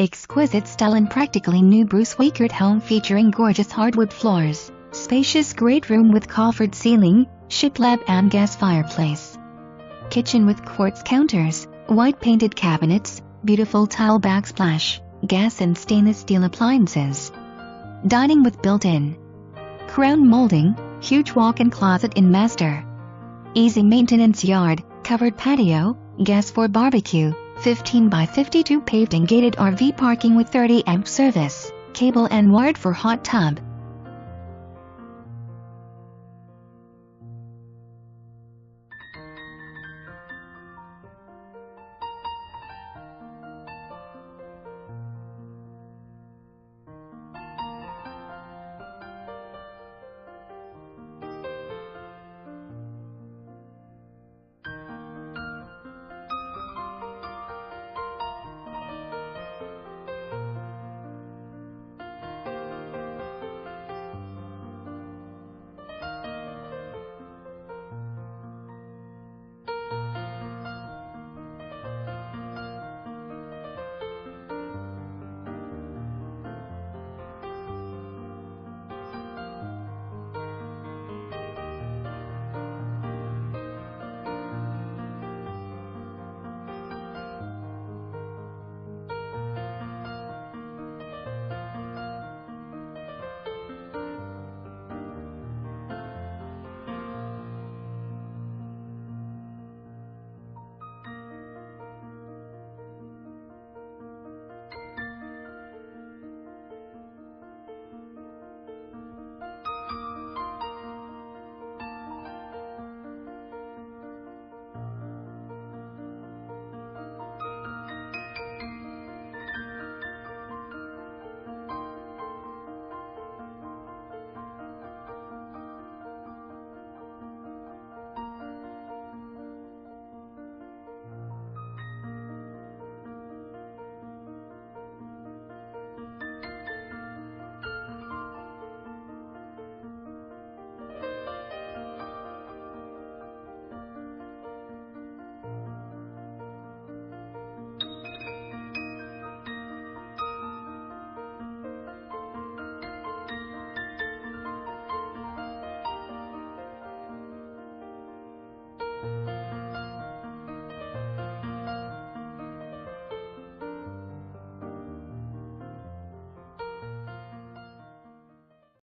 Exquisite style and practically new Bruce Wiechert home featuring gorgeous hardwood floors, spacious great room with coffered ceiling, shiplap and gas fireplace. Kitchen with quartz counters, white painted cabinets, beautiful tile backsplash, gas and stainless steel appliances. Dining with built-in crown molding, huge walk-in closet in master. Easy maintenance yard, covered patio, gas for barbecue, 15 by 52 paved and gated RV parking with 30 amp service, cable and wired for hot tub.